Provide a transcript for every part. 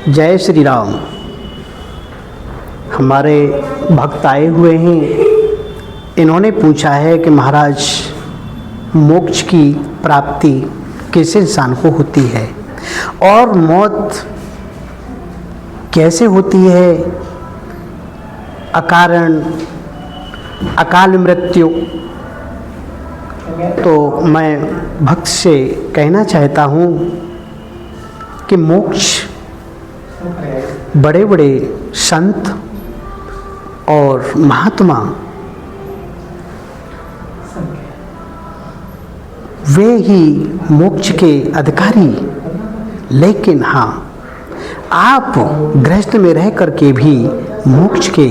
जय श्री राम। हमारे भक्त आए हुए हैं। इन्होंने पूछा है कि महाराज, मोक्ष की प्राप्ति किस इंसान को होती है और मौत कैसे होती है? अकारण अकाल मृत्यु। तो मैं भक्त से कहना चाहता हूँ कि मोक्ष बड़े बड़े संत और महात्मा वे ही मोक्ष के अधिकारी, लेकिन हाँ, आप गृहस्थ में रह करके भी मोक्ष के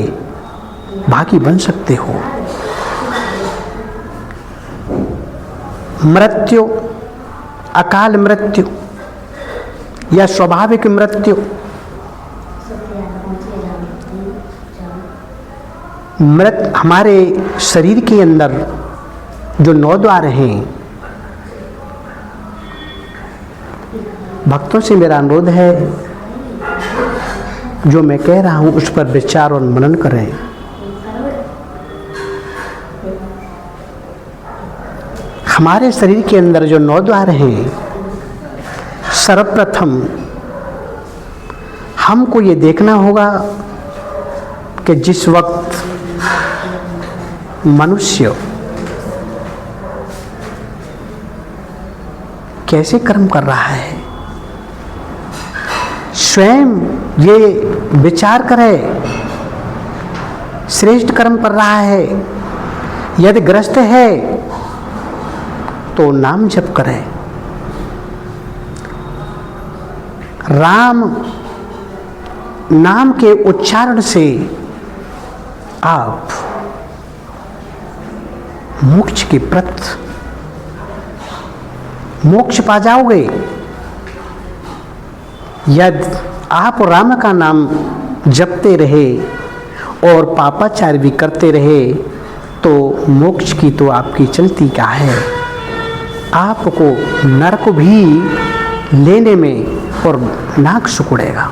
भागी बन सकते हो। मृत्यु, अकाल मृत्यु या स्वाभाविक मृत्यु, हमारे शरीर के अंदर जो 9 द्वार हैं, भक्तों से मेरा अनुरोध है, जो मैं कह रहा हूं उस पर विचार और मनन करें। हमारे शरीर के अंदर जो 9 द्वार हैं, सर्वप्रथम हमको ये देखना होगा कि जिस वक्त मनुष्य कैसे कर्म कर रहा है, स्वयं ये विचार करे, श्रेष्ठ कर्म कर रहा है। यदि ग्रस्त है तो नाम जप करे, राम नाम के उच्चारण से आप मोक्ष के प्रत मोक्ष पा जाओगे। यदि आप राम का नाम जपते रहे और पापाचार भी करते रहे तो मोक्ष की तो आपकी चलती क्या है, आपको नरक भी लेने में और नाक सुकुड़ेगा।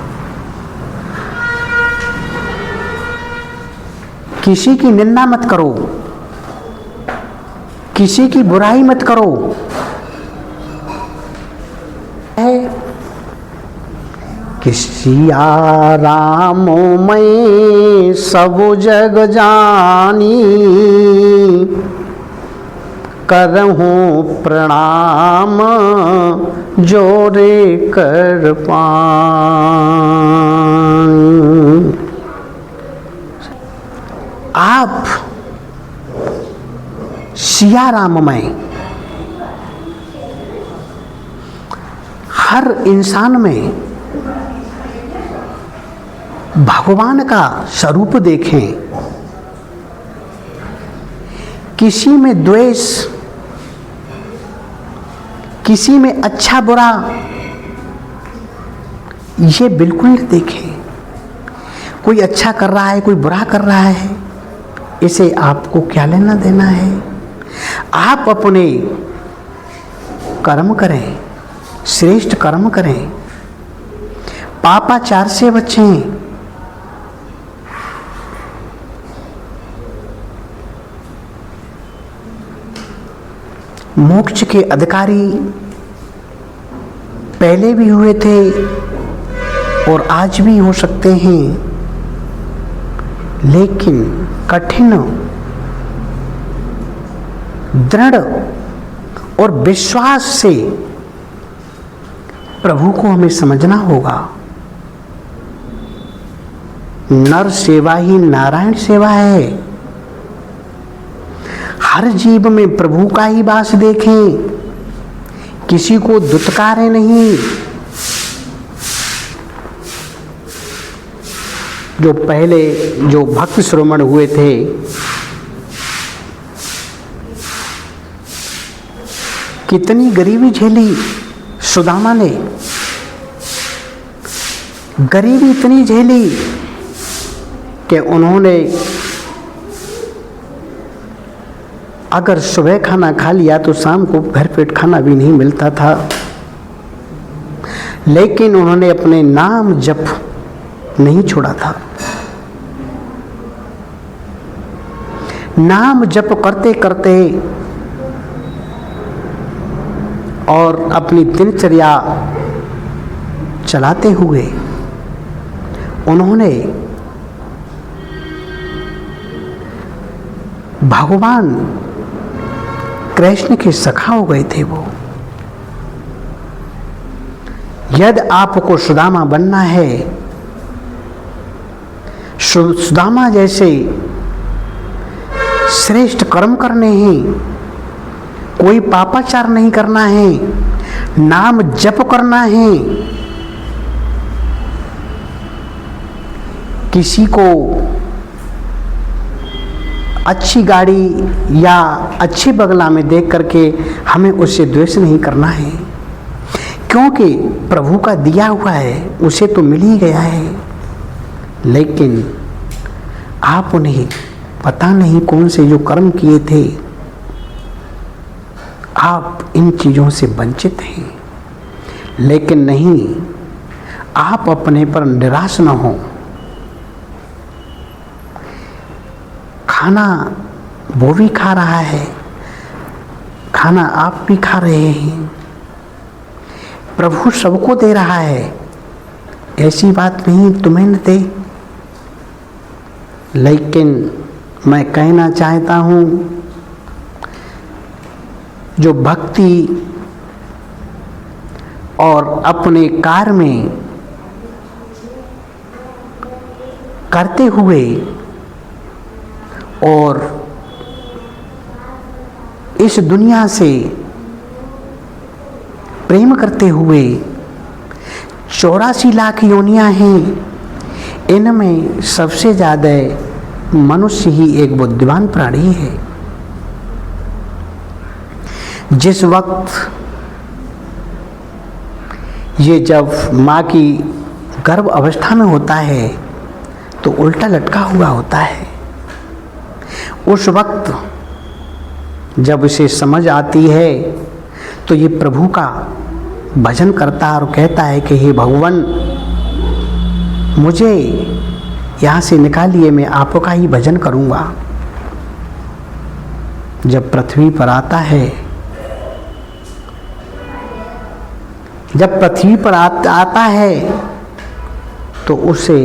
किसी की निंदा मत करो, किसी की बुराई मत करो। किसिया रामो मैं सब जग जानी, करहूँ प्रणाम जोरे कर पानी। आप सिया राम में, हर इंसान में भगवान का स्वरूप देखें। किसी में द्वेष, किसी में अच्छा बुरा, ये बिल्कुल नहीं देखें। कोई अच्छा कर रहा है, कोई बुरा कर रहा है, इसे आपको क्या लेना देना है? आप अपने कर्म करें, श्रेष्ठ कर्म करें, पापाचार से बचें। मोक्ष के अधिकारी पहले भी हुए थे और आज भी हो सकते हैं, लेकिन कठिन, दृढ़ और विश्वास से प्रभु को हमें समझना होगा। नर सेवा ही नारायण सेवा है। हर जीव में प्रभु का ही वास देखें, किसी को दुत्कारे नहीं। जो पहले जो भक्त श्रमण हुए थे, कितनी गरीबी झेली सुदामा ने, गरीबी इतनी झेली कि उन्होंने अगर सुबह खाना खा लिया तो शाम को भर पेट खाना भी नहीं मिलता था। लेकिन उन्होंने अपने नाम जप नहीं छोड़ा था। नाम जप करते करते और अपनी दिनचर्या चलाते हुए उन्होंने भगवान कृष्ण के सखा हो गए थे। वो यदि आपको सुदामा बनना है, सुदामा जैसे श्रेष्ठ कर्म करने हैं, कोई पापाचार नहीं करना है, नाम जप करना है, किसी को अच्छी गाड़ी या अच्छी बंगला में देख करके हमें उससे द्वेष नहीं करना है, क्योंकि प्रभु का दिया हुआ है, उसे तो मिल ही गया है। लेकिन आप उन्हें पता नहीं कौन से जो कर्म किए थे, आप इन चीज़ों से वंचित हैं। लेकिन नहीं, आप अपने पर निराश न हो। खाना वो भी खा रहा है, खाना आप भी खा रहे हैं, प्रभु सबको दे रहा है, ऐसी बात नहीं तुम्हें न दे। लेकिन मैं कहना चाहता हूँ, जो भक्ति और अपने कार्य में करते हुए और इस दुनिया से प्रेम करते हुए 84 लाख योनियां हैं, इनमें सबसे ज़्यादा मनुष्य ही एक बुद्धिमान प्राणी है। जिस वक्त ये जब माँ की गर्भ अवस्था में होता है तो उल्टा लटका हुआ होता है। उस वक्त जब इसे समझ आती है तो ये प्रभु का भजन करता है और कहता है कि हे भगवान, मुझे यहाँ से निकालिए, मैं आपका ही भजन करूँगा। जब पृथ्वी पर आता है, जब पृथ्वी पर आता है तो उसे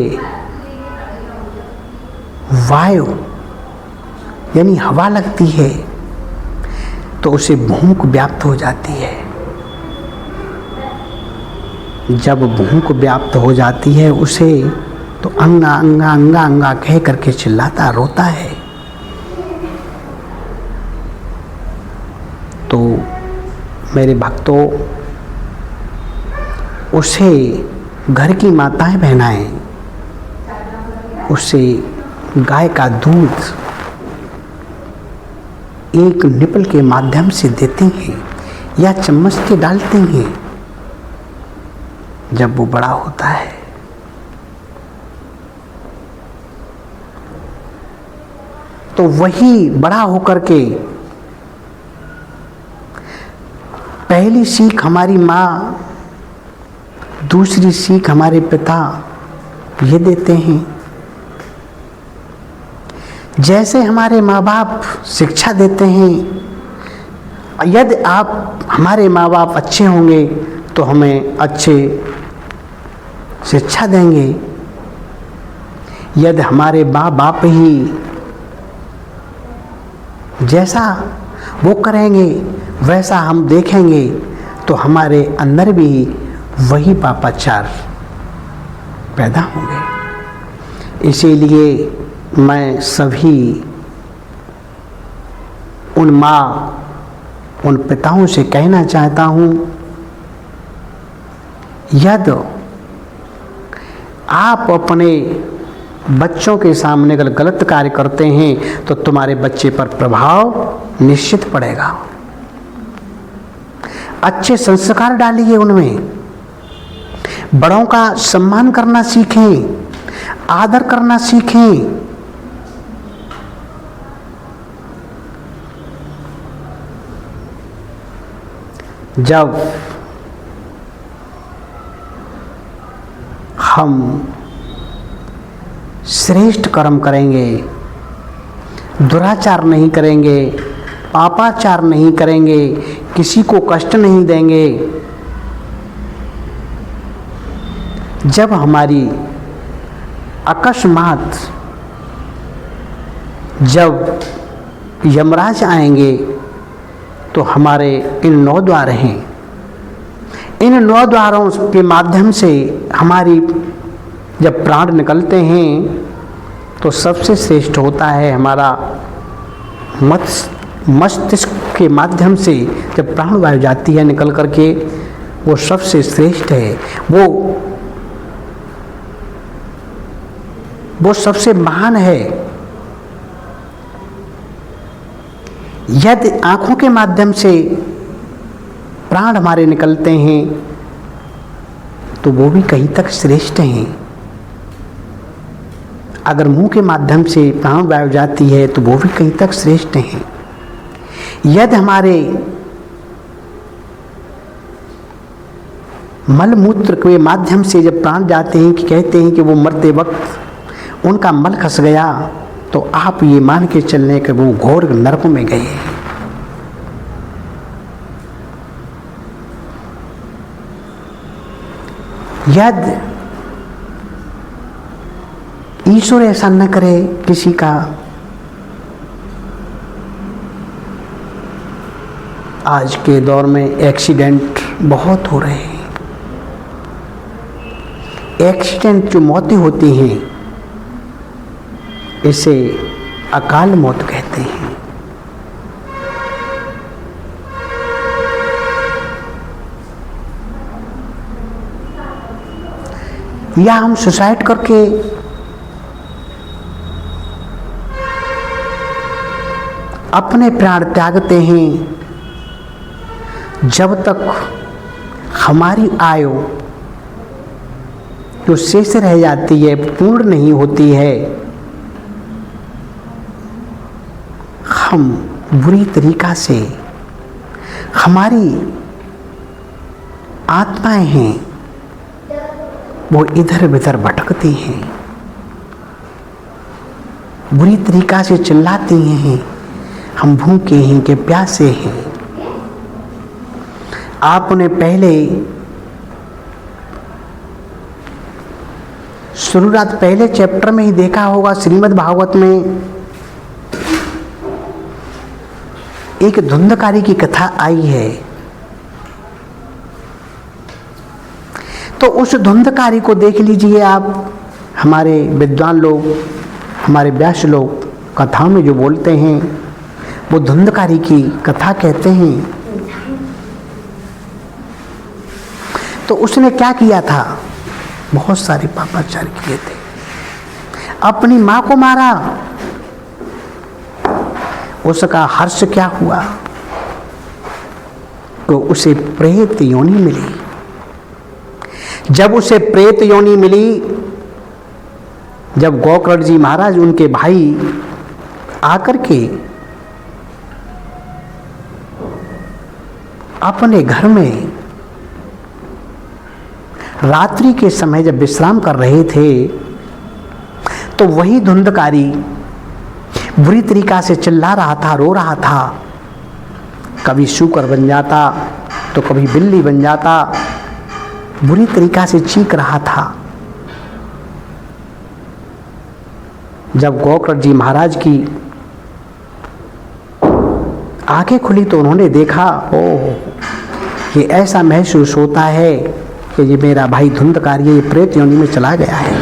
वायु यानी हवा लगती है तो उसे भूख व्याप्त हो जाती है। जब भूख व्याप्त हो जाती है उसे तो अंगा अंगा अंगा अंगा कह करके चिल्लाता रोता है। तो मेरे भक्तों, उसे घर की माताएं बहनाएं उसे गाय का दूध एक निपल के माध्यम से देती हैं या चम्मच से डालती हैं। जब वो बड़ा होता है तो वही बड़ा होकर के पहली सीख हमारी माँ, दूसरी सीख हमारे पिता ये देते हैं। जैसे हमारे माँ बाप शिक्षा देते हैं, यदि आप हमारे माँ बाप अच्छे होंगे तो हमें अच्छे शिक्षा देंगे। यदि हमारे माँ बाप ही जैसा वो करेंगे वैसा हम देखेंगे तो हमारे अंदर भी वही पापाचार पैदा होंगे। इसीलिए मैं सभी उन माँ, उन पिताओं से कहना चाहता हूँ, यदि आप अपने बच्चों के सामने अगर गलत कार्य करते हैं तो तुम्हारे बच्चे पर प्रभाव निश्चित पड़ेगा। अच्छे संस्कार डालिए उनमें, बड़ों का सम्मान करना सीखें, आदर करना सीखें। जब हम श्रेष्ठ कर्म करेंगे, दुराचार नहीं करेंगे, पापाचार नहीं करेंगे, किसी को कष्ट नहीं देंगे, जब हमारी अकस्मात जब यमराज आएंगे तो हमारे इन 9 द्वार हैं, इन 9 द्वारों के माध्यम से हमारी जब प्राण निकलते हैं तो सबसे श्रेष्ठ होता है हमारा मस्तिष्क के माध्यम से जब प्राण वायु जाती है निकल करके, वो सबसे श्रेष्ठ है, वो सबसे महान है। यदि आँखों के माध्यम से प्राण हमारे निकलते हैं तो वो भी कहीं तक श्रेष्ठ हैं। अगर मुंह के माध्यम से प्राण वायु जाती है तो वो भी कहीं तक श्रेष्ठ हैं। यदि हमारे मल मूत्र के माध्यम से जब प्राण जाते हैं कि कहते हैं कि वो मरते वक्त उनका मल खस गया, तो आप ये मान के चलने के वो घोर नरक में गए। यदि ईश्वर ऐसा न करे किसी का, आज के दौर में एक्सीडेंट बहुत हो रहे हैं। एक्सीडेंट जो मौतें होती हैं इसे अकाल मौत कहते हैं। या हम सुसाइड करके अपने प्राण त्यागते हैं, जब तक हमारी आयु जो शेष रह जाती है पूर्ण नहीं होती है, हम बुरी तरीका से हमारी आत्माएं हैं वो इधर उधर भटकती हैं, बुरी तरीका से चिल्लाती हैं, हम भूखे हैं कि प्यासे हैं। आपने पहले शुरुआत पहले चैप्टर में ही देखा होगा, श्रीमद् भागवत में एक धुंधकारी की कथा आई है। तो उस धुंधकारी को देख लीजिए आप। हमारे विद्वान लोग, हमारे व्यास लोग कथाओं में जो बोलते हैं वो धुंधकारी की कथा कहते हैं। तो उसने क्या किया था, बहुत सारे पापाचार किए थे, अपनी माँ को मारा। उसका हर्ष क्या हुआ, तो उसे प्रेत योनि मिली। जब उसे प्रेत योनि मिली, जब गोकर्ण जी महाराज उनके भाई आकर के अपने घर में रात्रि के समय जब विश्राम कर रहे थे, तो वही धुंधकारी बुरी तरीका से चिल्ला रहा था, रो रहा था। कभी शूकर बन जाता तो कभी बिल्ली बन जाता, बुरी तरीका से चीख रहा था। जब गोकर्ण जी महाराज की आंखें खुली तो उन्होंने देखा, ओह, ये ऐसा महसूस होता है कि ये मेरा भाई धुंधकारी ये प्रेत योनि में चला गया है।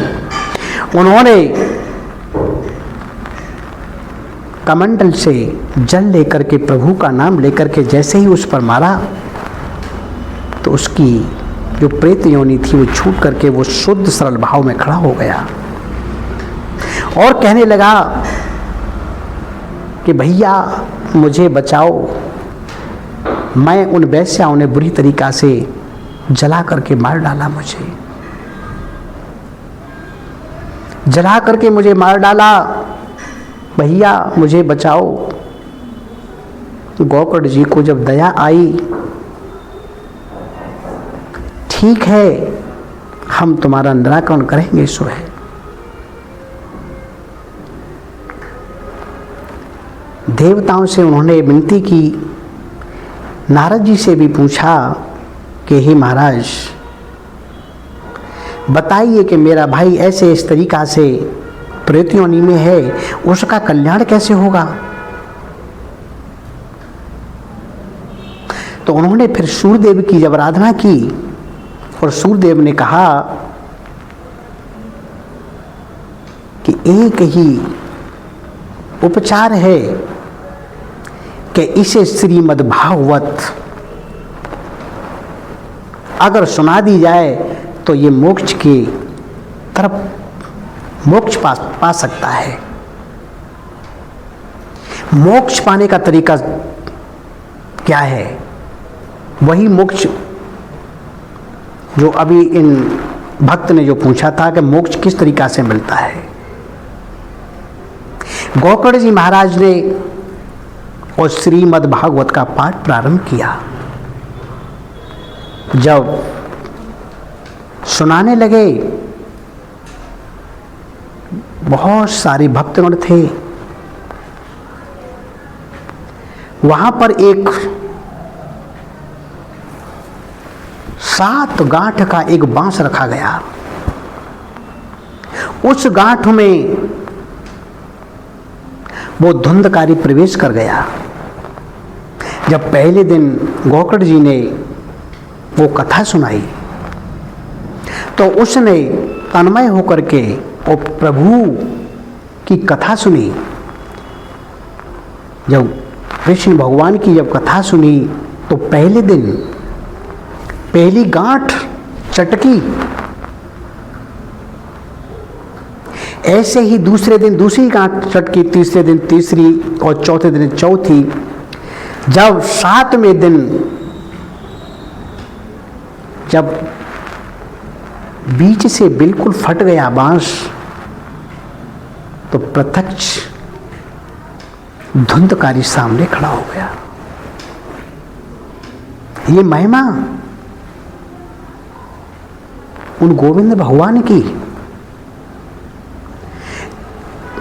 उन्होंने कमंडल से जल लेकर के, प्रभु का नाम लेकर के जैसे ही उस पर मारा, तो उसकी जो प्रेत योनि थी वो छूट करके वो शुद्ध सरल भाव में खड़ा हो गया और कहने लगा कि भैया मुझे बचाओ, मैं उन वैश्याओं ने बुरी तरीका से जला करके मार डाला, मुझे जला करके मुझे मार डाला, भैया मुझे बचाओ। गोकर्ण जी को जब दया आई, ठीक है हम तुम्हारा निराकरण करेंगे सो है। देवताओं से उन्होंने विनती की, नारद जी से भी पूछा कि हे महाराज बताइए कि मेरा भाई ऐसे इस तरीका से प्रेत योनि में है, उसका कल्याण कैसे होगा। तो उन्होंने फिर सूर्यदेव की जब आराधना की और सूर्यदेव ने कहा कि एक ही उपचार है कि इसे श्रीमद् भागवत अगर सुना दी जाए तो ये मोक्ष की तरफ मोक्ष पा सकता है। मोक्ष पाने का तरीका क्या है? वही मोक्ष जो अभी इन भक्त ने जो पूछा था कि मोक्ष किस तरीका से मिलता है। गोकर्ण जी महाराज ने और श्रीमद् भागवत का पाठ प्रारंभ किया। जब सुनाने लगे, बहुत सारे भक्तगण थे। वहां पर एक 7 गांठ का एक बांस रखा गया। उस गांठ में वो धुंधकारी प्रवेश कर गया। जब पहले दिन गोकर्ण जी ने वो कथा सुनाई तो उसने तन्मय होकर के वो प्रभु की कथा सुनी। जब कृष्ण भगवान की जब कथा सुनी तो पहले दिन पहली गांठ चटकी, ऐसे ही दूसरे दिन दूसरी गांठ चटकी, तीसरे दिन तीसरी और चौथे दिन चौथी। जब 7वें दिन जब बीच से बिल्कुल फट गया बांस तो प्रत्यक्ष धुंधकारी सामने खड़ा हो गया। ये महिमा उन गोविंद भगवान की।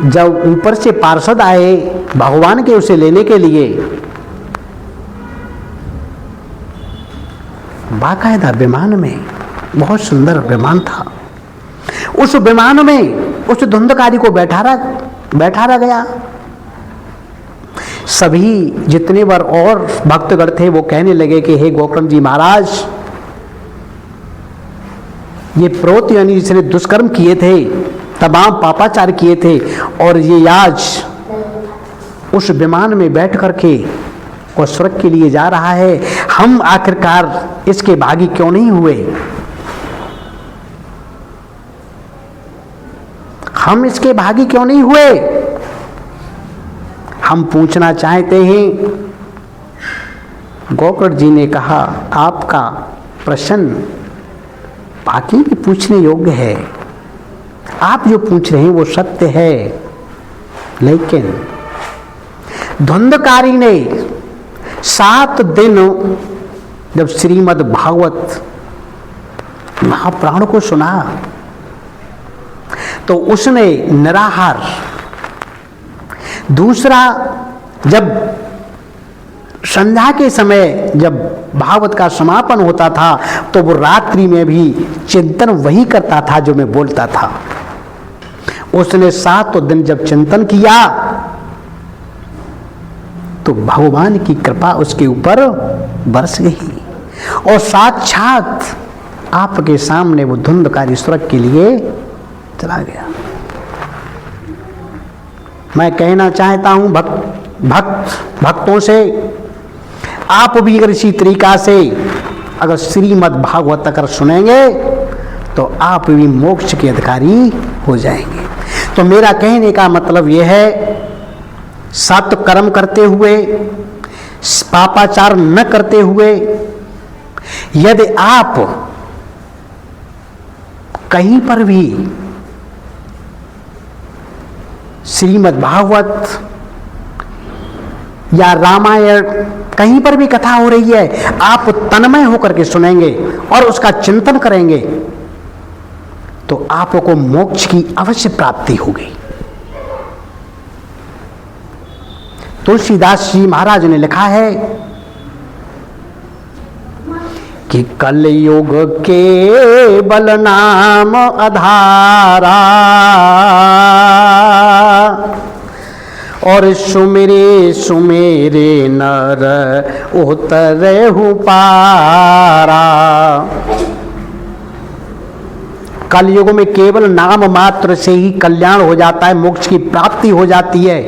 जब ऊपर से पार्षद आए भगवान के उसे लेने के लिए, बाकायदा विमान में, बहुत सुंदर विमान था, उस विमान में उस धुंधकारी को बैठारा गया। सभी जितने बार और भक्तगण थे वो कहने लगे कि हे गोकर्ण जी महाराज, ये प्रेत यानी जिसने दुष्कर्म किए थे, तमाम पापाचार किए थे, और ये आज उस विमान में बैठ करके और स्वर्ग के लिए जा रहा है, हम आखिरकार इसके भागी क्यों नहीं हुए? हम इसके भागी क्यों नहीं हुए? हम पूछना चाहते हैं। गोकर्ण जी ने कहा, आपका प्रश्न बाकी भी पूछने योग्य है। आप जो पूछ रहे हैं वो सत्य है, लेकिन धुंधकारी ने 7 दिन जब श्रीमद् भागवत महाप्राण को सुना तो उसने निराहार, दूसरा जब संध्या के समय जब भागवत का समापन होता था तो वो रात्रि में भी चिंतन वही करता था जो मैं बोलता था। उसने 7 दिन जब चिंतन किया तो भगवान की कृपा उसके ऊपर बरस गई और साक्षात आपके सामने वो धुंधकारी स्वर्ग के लिए चला गया। मैं कहना चाहता हूं भक्तों से, आप भी अगर इसी तरीका से अगर श्रीमद् भागवत अगर सुनेंगे तो आप भी मोक्ष के अधिकारी हो जाएंगे। तो मेरा कहने का मतलब यह है, सत्य कर्म करते हुए, पापाचार न करते हुए, यदि आप कहीं पर भी श्रीमद् भागवत या रामायण कहीं पर भी कथा हो रही है, आप तन्मय होकर के सुनेंगे और उसका चिंतन करेंगे तो आपको मोक्ष की अवश्य प्राप्ति होगी। तुलसीदास जी महाराज ने लिखा है कि कलयुग के बल नाम आधारा और सुमेरे सुमेरे नर उतरे हूँ पारा। कलयुग में केवल नाम मात्र से ही कल्याण हो जाता है, मोक्ष की प्राप्ति हो जाती है,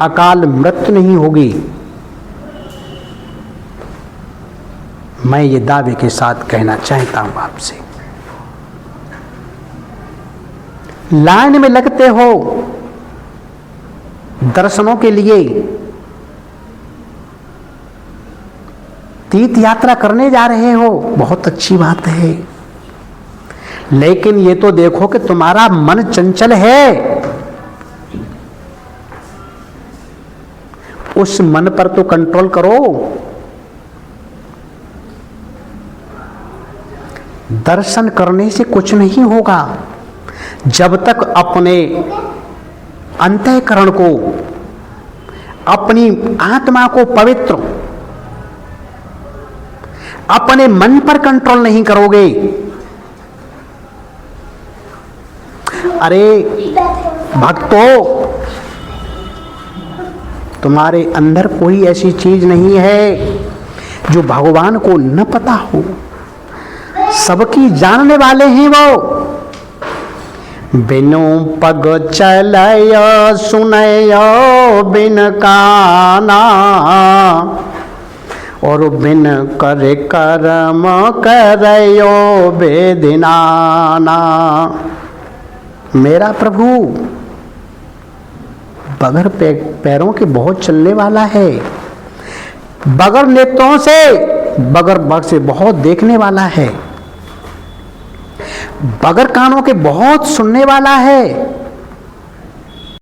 अकाल मृत्यु नहीं होगी। मैं ये दावे के साथ कहना चाहता हूं आपसे, लाइन में लगते हो दर्शनों के लिए, तीर्थ यात्रा करने जा रहे हो, बहुत अच्छी बात है, लेकिन ये तो देखो कि तुम्हारा मन चंचल है, उस मन पर तो कंट्रोल करो। दर्शन करने से कुछ नहीं होगा जब तक अपने अंतःकरण को, अपनी आत्मा को पवित्र, अपने मन पर कंट्रोल नहीं करोगे। अरे भक्तों, तुम्हारे अंदर कोई ऐसी चीज नहीं है जो भगवान को न पता हो, सबकी जानने वाले हैं वो। बिनु पग चलयो सुनयो बिन काना और बिन करे कर्म करयो बेदिनाना। मेरा प्रभु बगैर पैरों के बहुत चलने वाला है, बगैर नेत्रों से, बगैर बग से बहुत देखने वाला है, बगैर कानों के बहुत सुनने वाला है,